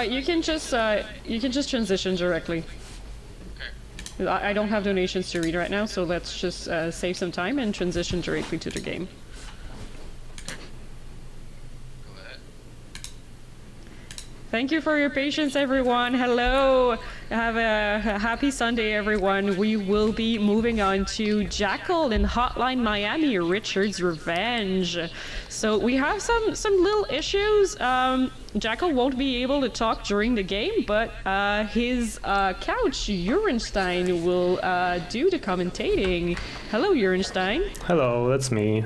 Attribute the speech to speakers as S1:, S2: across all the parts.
S1: You can just transition directly.
S2: Okay.
S1: I don't have donations to read right now, so let's just save some time and transition directly to the game.
S2: Go ahead.
S1: Thank you for your patience, everyone. Hello. Have a happy Sunday, everyone. We will be moving on to Jackal in Hotline Miami, Richard's Revenge. So we have some little issues. Jackal won't be able to talk during the game, but his couch, Urenstein, will do the commentating. Hello, Urenstein.
S3: Hello, that's me.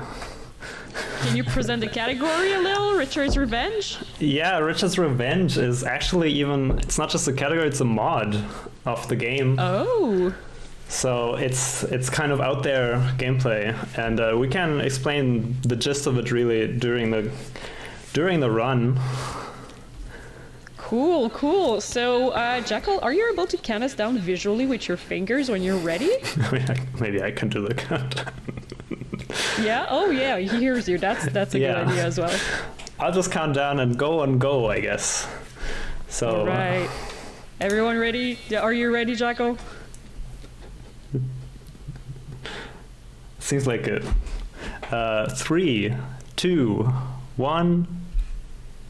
S1: Can you present the category a little? Richard's Revenge?
S3: Yeah, Richard's Revenge is actually it's not just a category, it's a mod of the game.
S1: Oh.
S3: So it's kind of out there gameplay, and we can explain the gist of it really during the run.
S1: Cool, cool. So, Jackal, are you able to count us down visually with your fingers when you're ready?
S3: Maybe I can do the count.
S1: Yeah? Oh, yeah, he hears you. That's a good idea as well.
S3: I'll just count down and go, I guess. So.
S1: All right. Everyone ready? Are you ready, Jackal?
S3: Seems like it. 3, 2, 1.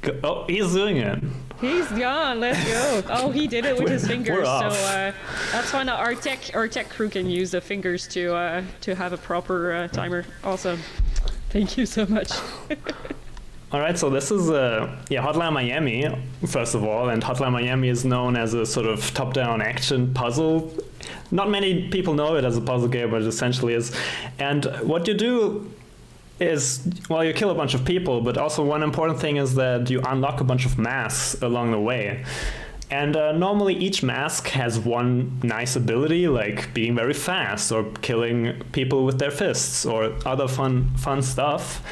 S3: Go. Oh, he's doing it.
S1: He's gone. Let's go. Oh, he did it with his fingers. So that's fine. Our tech crew can use the fingers to have a proper timer. Awesome. Thank you so much.
S3: All right, so this is Hotline Miami, first of all, and Hotline Miami is known as a sort of top-down action puzzle. Not many people know it as a puzzle game, but it essentially is. And what you do is, well, you kill a bunch of people, but also one important thing is that you unlock a bunch of masks along the way. And normally each mask has one nice ability, like being very fast or killing people with their fists or other fun stuff.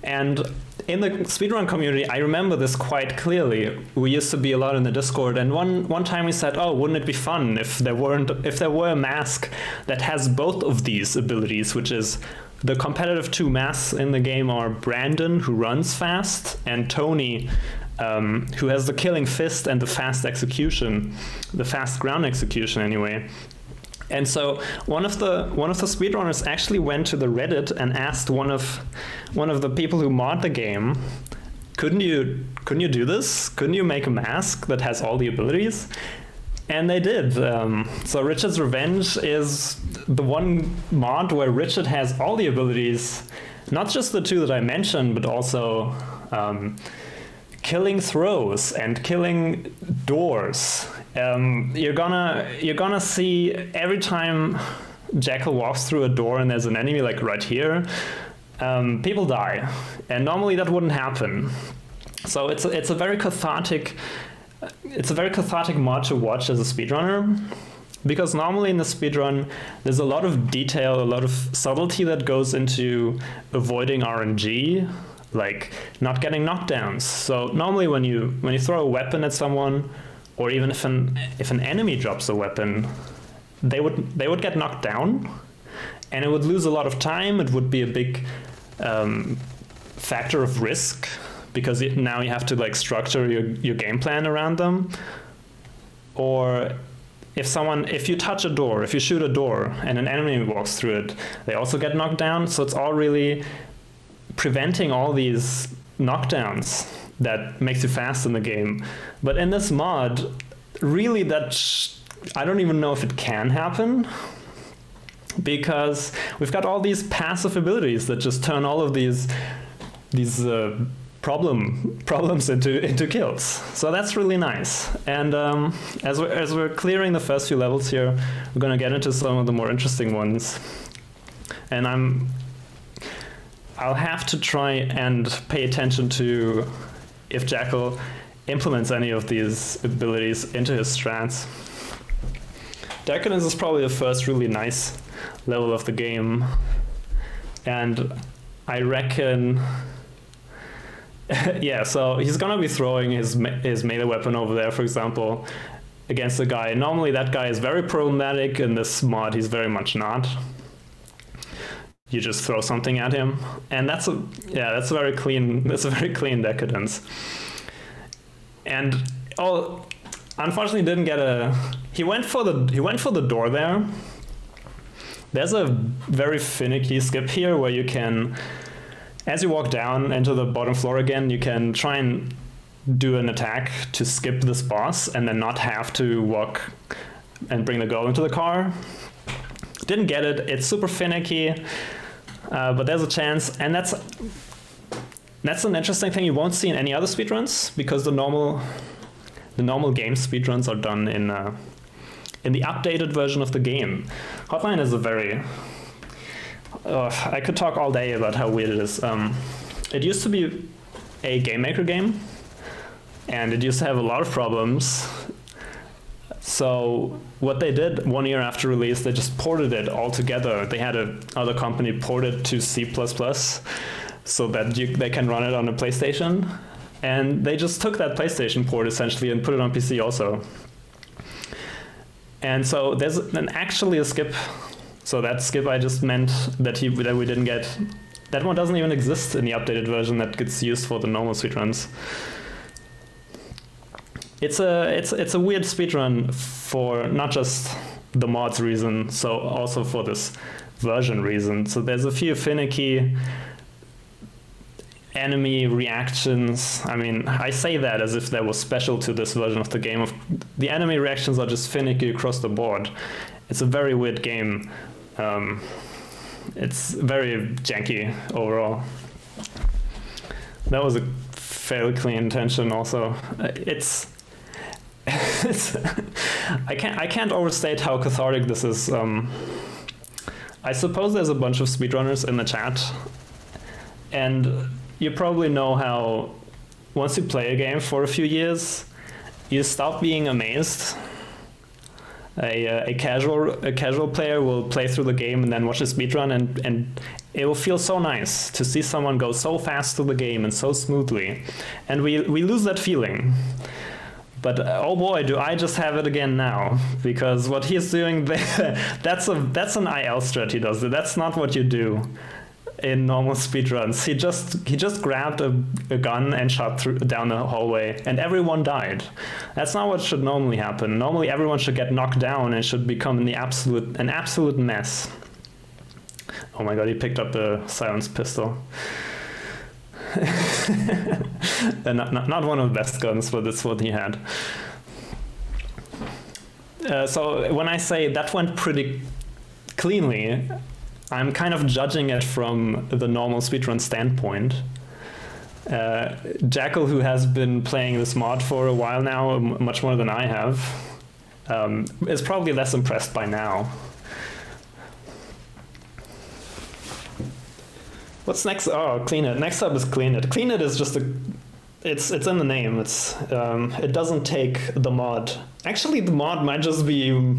S3: And in the speedrun community, I remember this quite clearly. We used to be a lot in the Discord, and one time we said, oh, wouldn't it be fun if there were a mask that has both of these abilities, which is the competitive two masks in the game are Brandon, who runs fast, and Tony, who has the killing fist and the fast execution, the fast ground execution anyway. And so one of the speedrunners actually went to the Reddit and asked one of the people who mod the game, couldn't you do this? Couldn't you make a mask that has all the abilities? And they did. So Richard's Revenge is the one mod where Richard has all the abilities, not just the two that I mentioned, but also killing throws and killing doors. You're gonna see every time Jackal walks through a door and there's an enemy like right here, people die, and normally that wouldn't happen. So it's a very cathartic mod to watch as a speedrunner, because normally in the speedrun there's a lot of detail, a lot of subtlety that goes into avoiding RNG, like not getting knockdowns. So normally when you throw a weapon at someone, or even if an enemy drops a weapon, they would get knocked down, and it would lose a lot of time. It would be a big factor of risk, because now you have to like structure your game plan around them. Or if you touch a door, if you shoot a door and an enemy walks through it, they also get knocked down. So it's all really preventing all these knockdowns that makes you fast in the game. But in this mod, really I don't even know if it can happen, because we've got all these passive abilities that just turn all of these problems into kills. So that's really nice. And as we're clearing the first few levels here, we're gonna get into some of the more interesting ones. And I'll have to try and pay attention to if Jackal implements any of these abilities into his strats. Decadence is probably the first really nice level of the game, and I reckon yeah, so he's gonna be throwing his melee weapon over there, for example, against a guy. Normally that guy is very problematic. In this mod he's very much not. You just throw something at him, and that's a very clean Decadence. And Oh, unfortunately, didn't get a. He went for the door there. There's a very finicky skip here where you can, as you walk down into the bottom floor again, you can try and do an attack to skip this boss and then not have to walk and bring the girl into the car. Didn't get it. It's super finicky, but there's a chance, and that's an interesting thing you won't see in any other speedruns, because the normal game speedruns are done in the updated version of the game. Hotline is a very I could talk all day about how weird it is. It used to be a Game Maker game, and it used to have a lot of problems. So what they did 1 year after release, they just ported it all together. They had other company port it to C++ so that they can run it on a PlayStation. And they just took that PlayStation port essentially and put it on PC also. And so there's actually a skip. So that skip I just meant that we didn't get. That one doesn't even exist in the updated version that gets used for the normal speedruns. It's a weird speedrun for not just the mods reason, so also for this version reason. So there's a few finicky enemy reactions. I mean, I say that as if that was special to this version of the game. The enemy reactions are just finicky across the board. It's a very weird game. It's very janky overall. That was a fairly clean intention also. I can't overstate how cathartic this is. I suppose there's a bunch of speedrunners in the chat, and you probably know how once you play a game for a few years, you stop being amazed. A casual player will play through the game and then watch a speedrun, and it will feel so nice to see someone go so fast through the game and so smoothly, and we lose that feeling. But oh boy, do I just have it again now, because what he's doing there, that's an IL strat he does. That's not what you do in normal speedruns. He just grabbed a gun and shot down the hallway, and everyone died. That's not what should normally happen. Normally everyone should get knocked down and should become an absolute mess. Oh my god, he picked up a silenced pistol. Not one of the best guns, but that's what he had. So when I say that went pretty cleanly, I'm kind of judging it from the normal speedrun standpoint. Jackal, who has been playing this mod for a while now, much more than I have, is probably less impressed by now. What's next? Oh, Clean It. Next up is Clean It. Clean It is just it's in the name. It doesn't take the mod. Actually, the mod might just be.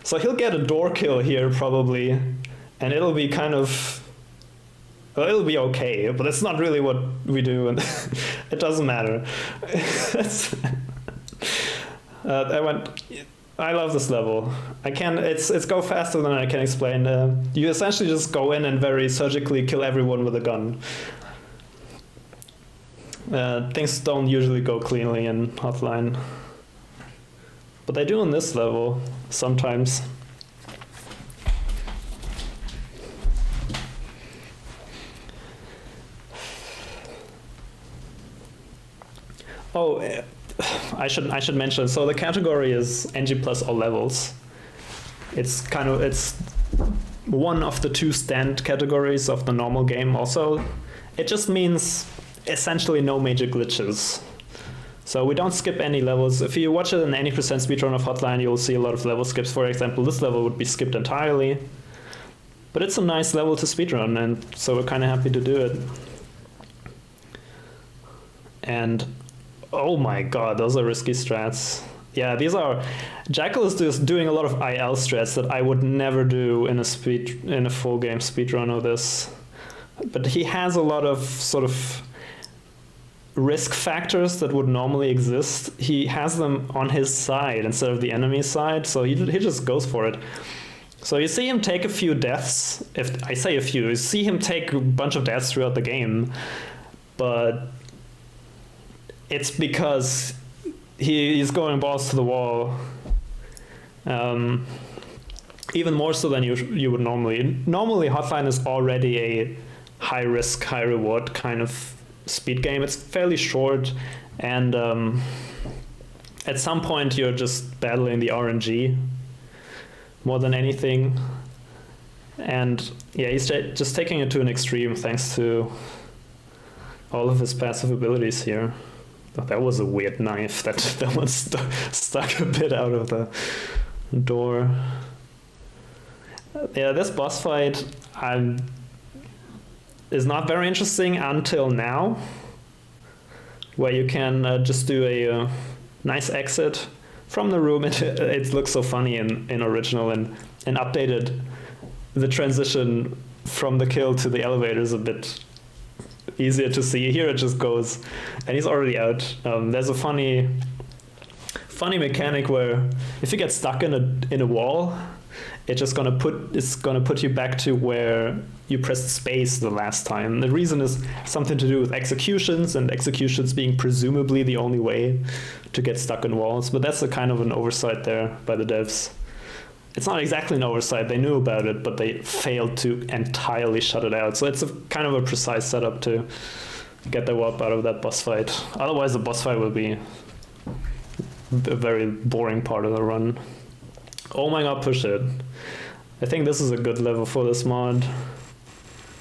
S3: So he'll get a door kill here probably, and it'll be kind of. Well, it'll be okay, but it's not really what we do, and it doesn't matter. I love this level. It's go faster than I can explain. You essentially just go in and very surgically kill everyone with a gun. Things don't usually go cleanly in Hotline, but they do on this level sometimes. Oh, I should mention. So the category is NG plus all levels. It's one of the two stand categories of the normal game. Also, it just means essentially no major glitches. So we don't skip any levels. If you watch it in any % speedrun of Hotline, you'll see a lot of level skips. For example, this level would be skipped entirely. But it's a nice level to speedrun, and so we're kind of happy to do it. And oh my god, those are risky strats. Yeah, these are. Jackal is just doing a lot of IL strats that I would never do in a full game speedrun of this. But he has a lot of sort of risk factors that would normally exist. He has them on his side instead of the enemy's side, so he just goes for it. So you see him take a few deaths. If I say a few, you see him take a bunch of deaths throughout the game, but it's because he's going balls to the wall. Even more so than you would normally. Normally, Hotline is already a high risk, high reward kind of speed game. It's fairly short, and at some point you're just battling the RNG more than anything. And yeah, he's just taking it to an extreme thanks to all of his passive abilities here. Oh, that was a weird knife. That one stuck a bit out of the door. Yeah, this boss fight is not very interesting until now, where you can just do a nice exit from the room. It looks so funny in original, and updated. The transition from the kill to the elevator is a bit easier to see. Here it just goes, and he's already out. There's a funny mechanic where if you get stuck in a wall, it's gonna put you back to where you pressed space the last time. The reason is something to do with executions, and executions being presumably the only way to get stuck in walls. But that's a kind of an oversight there by the devs. It's not exactly an oversight. They knew about it, but they failed to entirely shut it out. So it's a kind of a precise setup to get the warp out of that boss fight. Otherwise, the boss fight will be a very boring part of the run. Oh my god, push it. I think this is a good level for this mod.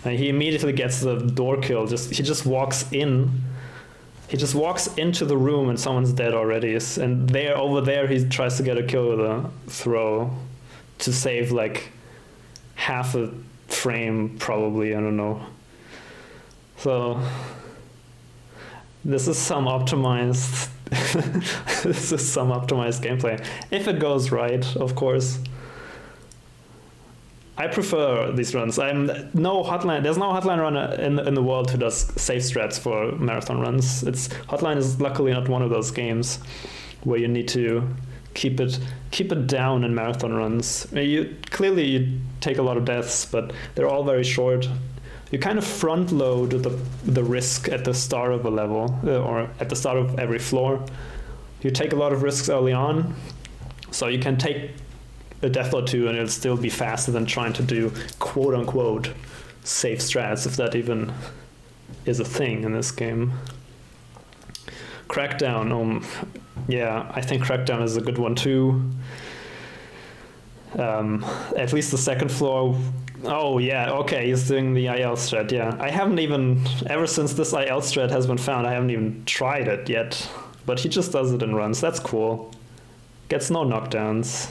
S3: And he immediately gets the door kill. He just walks in. He just walks into the room and someone's dead already. And over there, he tries to get a kill with a throw to save like half a frame, probably. I don't know. So this is some optimized gameplay, if it goes right, of course. I prefer these runs. There's no Hotline runner in the world who does safe strats for marathon runs. Hotline is luckily not one of those games where you need to keep it down in marathon runs. You take a lot of deaths, but they're all very short. You kind of front load the risk at the start of a level, or at the start of every floor. You take a lot of risks early on, so you can take a death or two and it'll still be faster than trying to do quote unquote safe strats, if that even is a thing in this game. Crackdown, yeah, I think Crackdown is a good one too. At least the second floor. Oh yeah, okay, he's doing the IL strat, yeah. I haven't even, ever since this IL strat has been found, I haven't even tried it yet. But he just does it in runs, that's cool. Gets no knockdowns.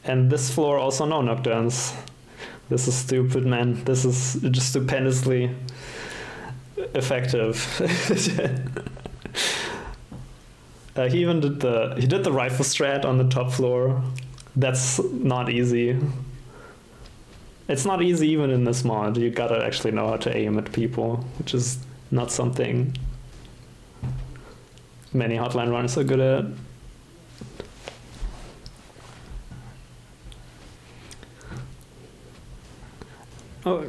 S3: And this floor also no knockdowns. This is stupid, man. This is just stupendously effective. He even did the rifle strat on the top floor. That's not easy. It's not easy even in this mod. You gotta actually know how to aim at people, which is not something many Hotline runners are good at. Oh,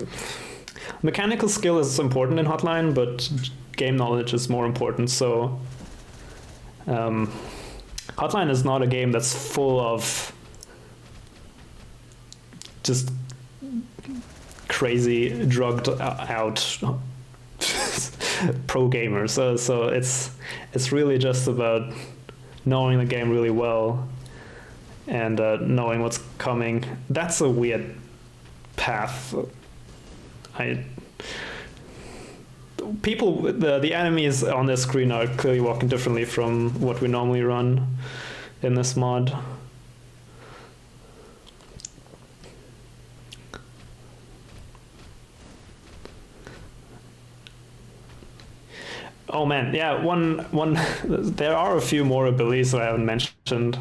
S3: mechanical skill is important in Hotline, but game knowledge is more important. So Hotline is not a game that's full of just crazy drugged out pro gamers. So it's really just about knowing the game really well and knowing what's coming. That's a weird path. The enemies on this screen are clearly walking differently from what we normally run in this mod. Oh man, yeah, one there are a few more abilities that I haven't mentioned.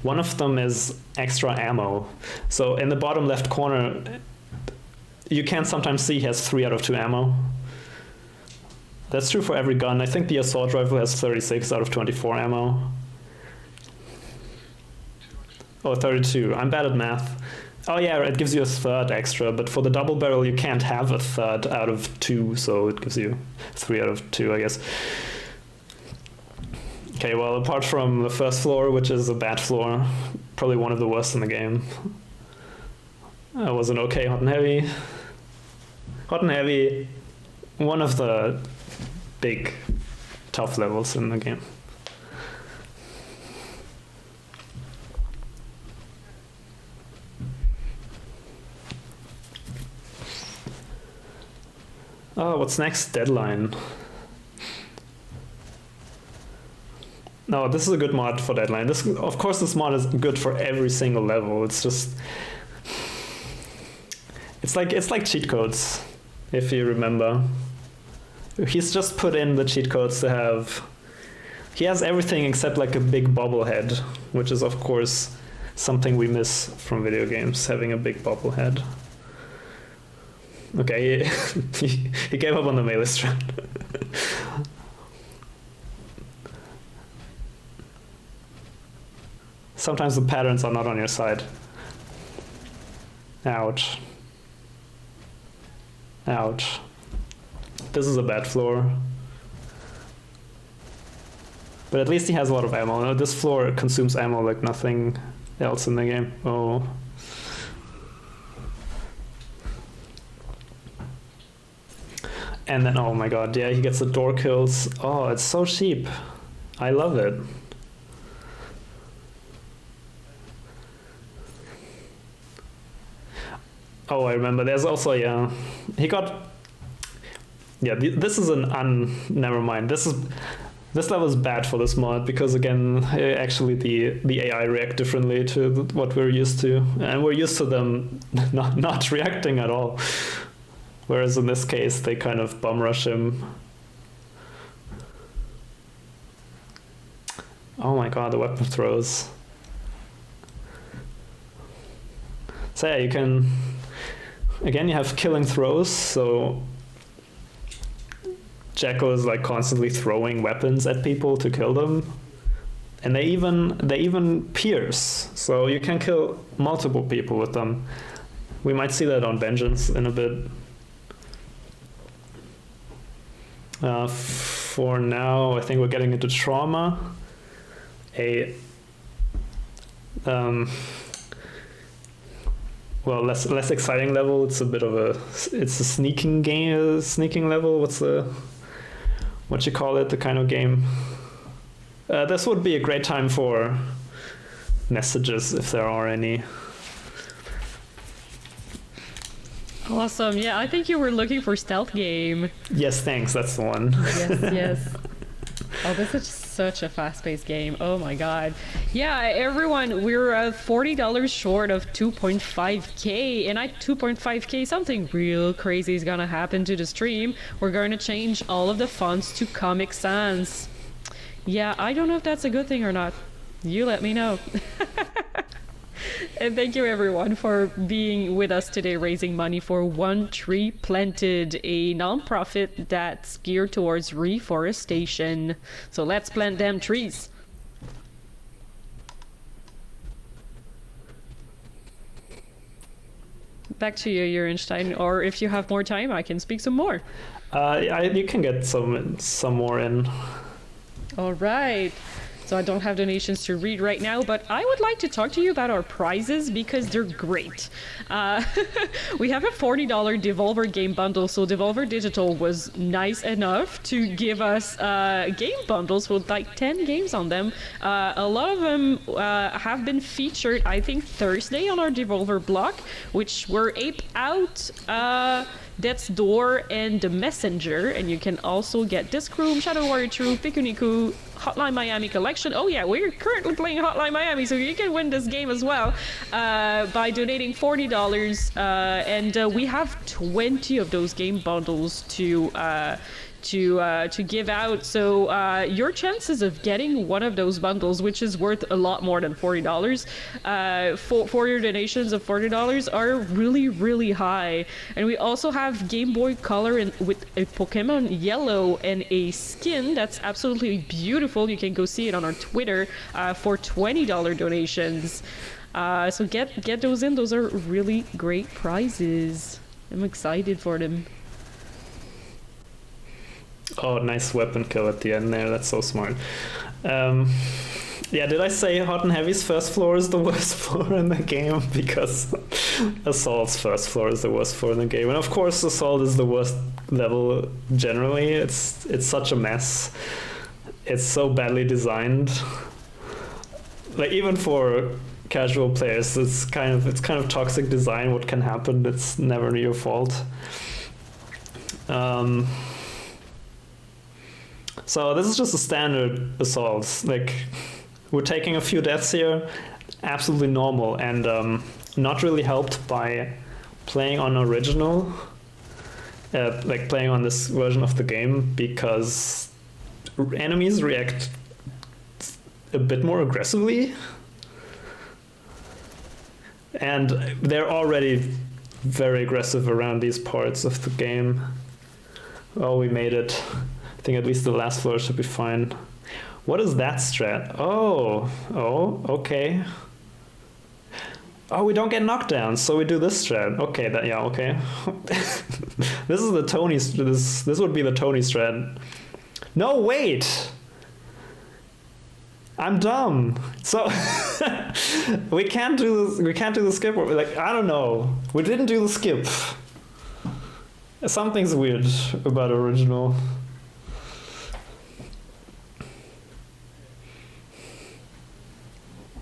S3: One of them is extra ammo. So in the bottom left corner, you can sometimes see he has 3 out of 2 ammo. That's true for every gun. I think the assault rifle has 36 out of 24 ammo. Oh, 32. I'm bad at math. Oh yeah, it gives you a third extra, but for the double barrel you can't have a third out of 2, so it gives you 3 out of 2, I guess. Okay, well, apart from the first floor, which is a bad floor, probably one of the worst in the game. Was an okay hot and heavy. Hot and heavy, one of the big tough levels in the game. Oh, what's next? Deadline. No, this is a good mod for Deadline. This, of course, this mod is good for every single level. It's just, it's like cheat codes, if you remember. He's just put in the cheat codes to have. He has everything except like a big bobblehead, which is of course something we miss from video games, having a big bobblehead. Okay, he gave up on the melee strat. Sometimes the patterns are not on your side. Ouch. Ouch. This is a bad floor. But at least he has a lot of ammo. This floor consumes ammo like nothing else in the game. Oh. And then, oh my god, yeah, he gets the door kills. Oh, it's so cheap. I love it. Oh, I remember. There's also, yeah, he got. Yeah, this is never mind. This level is bad for this mod because again, actually the AI react differently to what we're used to, and we're used to them not reacting at all. Whereas in this case, they kind of bum rush him. Oh my god, the weapon throws. So yeah, you can. Again, you have killing throws, so Jackal is like constantly throwing weapons at people to kill them, and they even pierce, so you can kill multiple people with them. We might see that on Vengeance in a bit. For now, I think we're getting into Trauma. Well, less exciting level. It's a bit of it's a sneaking game, sneaking level. What you call it? The kind of game. This would be a great time for messages if there are any.
S1: Awesome. Yeah, I think you were looking for stealth game.
S3: Yes, thanks. That's the one.
S1: Yes, yes. Oh, this is such a fast-paced game. Oh my god. Yeah, everyone, we're $40 short of 2.5k, and at 2.5k, something real crazy is gonna happen to the stream. We're going to change all of the fonts to Comic Sans. Yeah, I don't know if that's a good thing or not. You let me know. And thank you everyone for being with us today, raising money for One Tree Planted, a non-profit that's geared towards reforestation. So let's plant them trees. Back to you, Eurenstein, or if you have more time, I can speak some more.
S3: You can get some more in.
S1: All right. So I don't have donations to read right now, but I would like to talk to you about our prizes because they're great. We have a $40 Devolver game bundle, so Devolver Digital was nice enough to give us game bundles with like 10 games on them. A lot of them have been featured, I think, Thursday on our Devolver blog, which were Ape Out, Death's Door, and The Messenger. And you can also get Disc Room, Shadow Warrior Troop, Pikuniku, Hotline Miami collection. Oh yeah, we're currently playing Hotline Miami, so you can win this game as well by donating $40. And we have 20 of those game bundles to give out. So your chances of getting one of those bundles, which is worth a lot more than $40, for your donations of $40 are really, really high. And we also have Game Boy Color with a Pokemon Yellow and a skin that's absolutely beautiful. You can go see it on our Twitter for $20 donations. So get those in. Those are really great prizes. I'm excited for them.
S3: Oh, nice weapon kill at the end there. That's so smart. Yeah, did I say Hot and Heavy's first floor is the worst floor in the game? Because Assault's first floor is the worst floor in the game. And of course Assault is the worst level generally. It's such a mess. It's so badly designed. Like even for casual players, it's kind of toxic design. What can happen? It's never your fault. So this is just a standard Assault. Like we're taking a few deaths here, absolutely normal, and not really helped by playing on original, like playing on this version of the game, because enemies react a bit more aggressively, and they're already very aggressive around these parts of the game. Oh, we made it. I think at least the last floor should be fine. What is that strat? Oh, okay. Oh, we don't get knockdowns, so we do this strat. Okay, okay. This is the Tony. This would be the Tony strat. No, wait. I'm dumb. So we can't do this. We can't do the skip. Like I don't know. We didn't do the skip. Something's weird about original.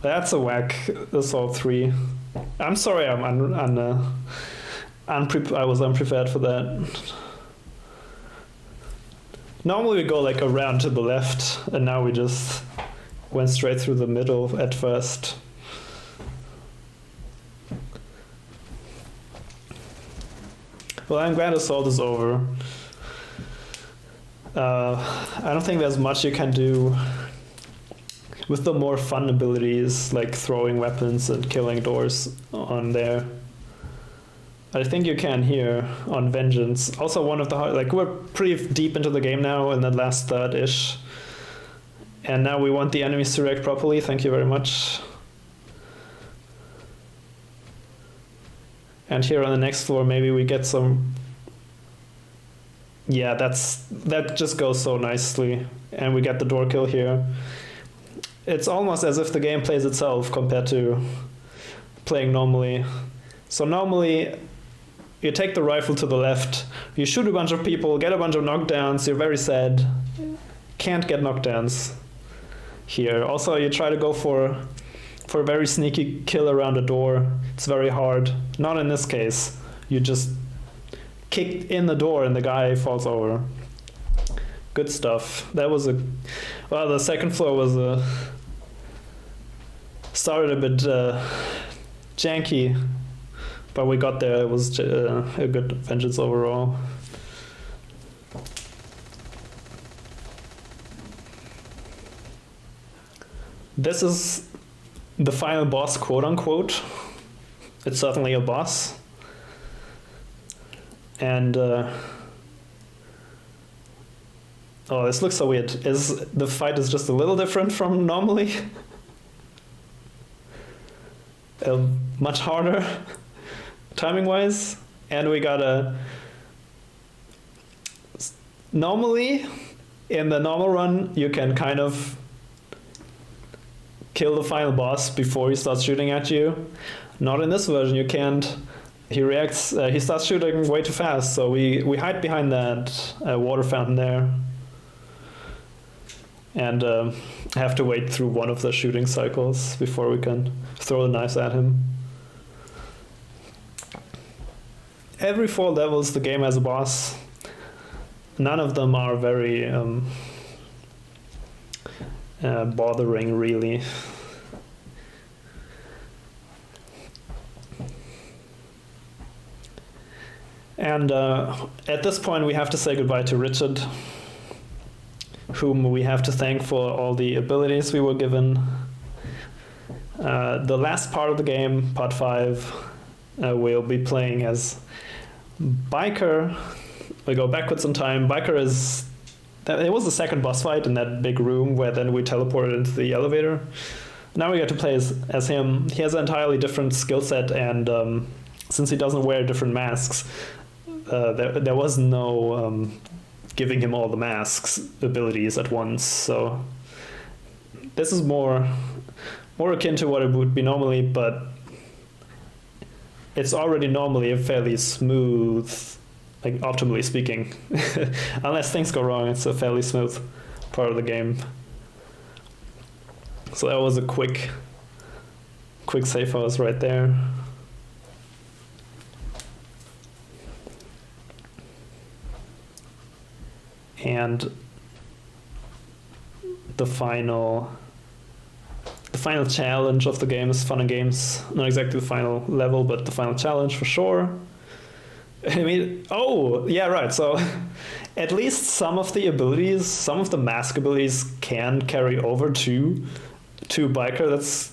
S3: That's a whack Assault 3. I'm sorry, I was unprepared for that. Normally we go like around to the left, and now we just went straight through the middle at first. Well, I'm glad Assault is over. I don't think there's much you can do with the more fun abilities, like throwing weapons and killing doors on there. I think you can here on Vengeance. Also one of the like we're pretty deep into the game now, in the last third-ish. And now we want the enemies to react properly. Thank you very much. And here on the next floor, maybe we get some. Yeah, that just goes so nicely, and we get the door kill here. It's almost as if the game plays itself compared to playing normally. So normally, you take the rifle to the left, you shoot a bunch of people, get a bunch of knockdowns, you're very sad. Can't get knockdowns here. Also, you try to go for a very sneaky kill around a door. It's very hard. Not in this case. You just kick in the door and the guy falls over. Good stuff. That was well, the second floor was started a bit janky, but we got there. It was a good Vengeance overall. This is the final boss, quote unquote. It's certainly a boss. And oh, this looks so weird. The fight is just a little different from normally. Much harder timing wise, and we gotta normally in the normal run you can kind of kill the final boss before he starts shooting at you. Not in this version, you can't. He reacts, he starts shooting way too fast, so we hide behind that water fountain there and have to wait through one of the shooting cycles before we can throw the knives at him. Every 4 levels the game has a boss. None of them are very bothering, really. And at this point we have to say goodbye to Richard, whom we have to thank for all the abilities we were given. The last part of the game, part 5, we'll be playing as Biker. We go backwards in time. Biker is... It was the second boss fight in that big room where then we teleported into the elevator. Now we get to play as him. He has an entirely different skill set, and since he doesn't wear different masks, there was no giving him all the masks abilities at once. So this is more akin to what it would be normally, but it's already normally a fairly smooth, like optimally speaking. Unless things go wrong, it's a fairly smooth part of the game. So that was a quick safe house right there. And the final challenge of the game is Fun and Games. Not exactly the final level, but the final challenge for sure. I mean, oh, yeah, right. So at least some of the abilities, some of the mask abilities can carry over to Biker. That's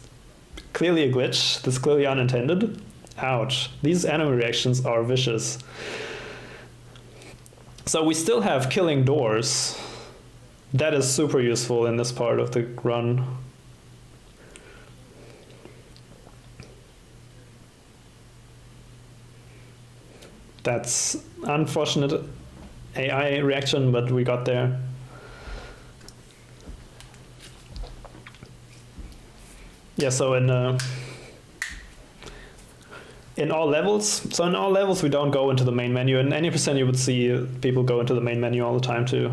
S3: clearly a glitch. That's clearly unintended. Ouch. These enemy reactions are vicious. So we still have killing doors. That is super useful in this part of the run. That's unfortunate AI reaction, but we got there. Yeah, so in all levels we don't go into the main menu. In any percent you would see people go into the main menu all the time to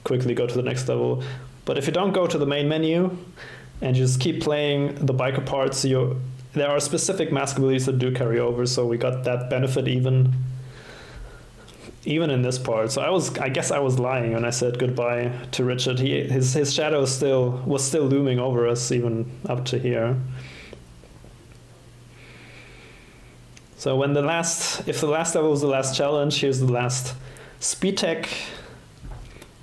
S3: quickly go to the next level. But if you don't go to the main menu and just keep playing the biker parts, there are specific mask abilities that do carry over, so we got that benefit even in this part. So I guess I was lying when I said goodbye to Richard. His shadow was still looming over us even up to here. So if the last level was the last challenge, here's the last speed tech.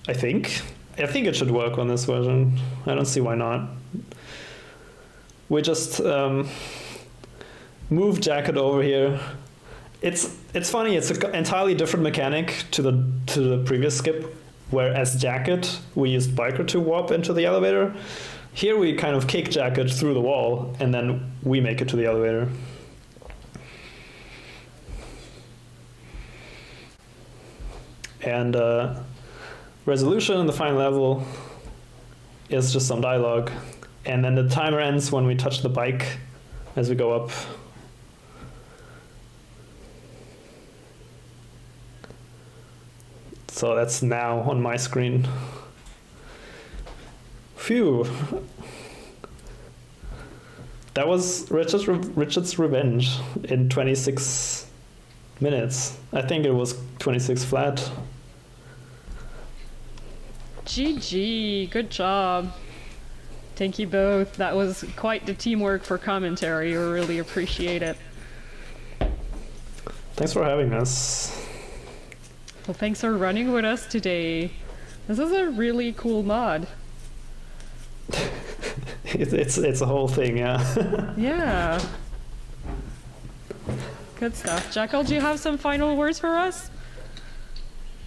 S3: I think it should work on this version. I don't see why not. We just move Jacket over here. It's funny. It's an entirely different mechanic to the previous skip, where as Jacket we used Biker to warp into the elevator. Here we kind of kick Jacket through the wall and then we make it to the elevator. And resolution in the final level is just some dialogue. And then the timer ends when we touch the bike as we go up. So that's now on my screen. Phew. That was Richard's Revenge in 26 minutes. I think it was 26 flat.
S1: GG, good job. Thank you both. That was quite the teamwork for commentary. We really appreciate it.
S3: Thanks for having us.
S1: Well, thanks for running with us today. This is a really cool mod.
S3: It's a whole thing, yeah.
S1: Yeah. Good stuff. Jackal, do you have some final words for us?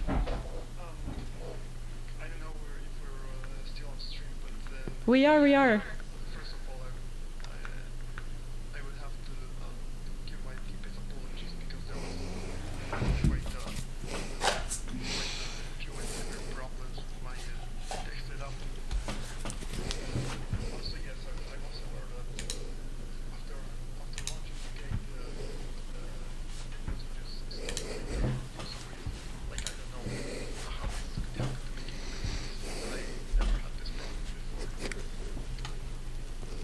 S2: I don't know if we're still on stream, but
S1: We are.
S2: first of all, I would have to give my deepest apologies because there was quite a few problems with my tech setup. Also, yes, I was aware that after launching the game, it was just like I don't know how this could happen to me. I never had this problem before.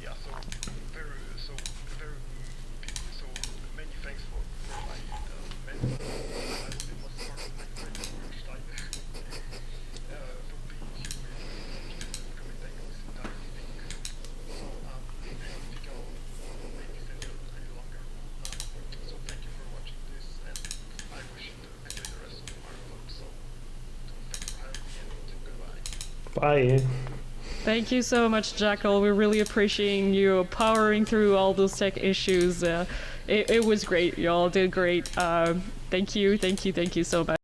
S2: Yeah, so many thanks for my many. It was part of my first time for being here with commenting on this entire thing. And I think I'll make this any longer. So thank you for watching this, and I wish you to enjoy the rest of the marathon. So thanks for having me, and goodbye.
S3: Bye.
S1: Thank you so much, Jackal. We're really appreciating you powering through all those tech issues. It was great. Y'all did great. Thank you so much.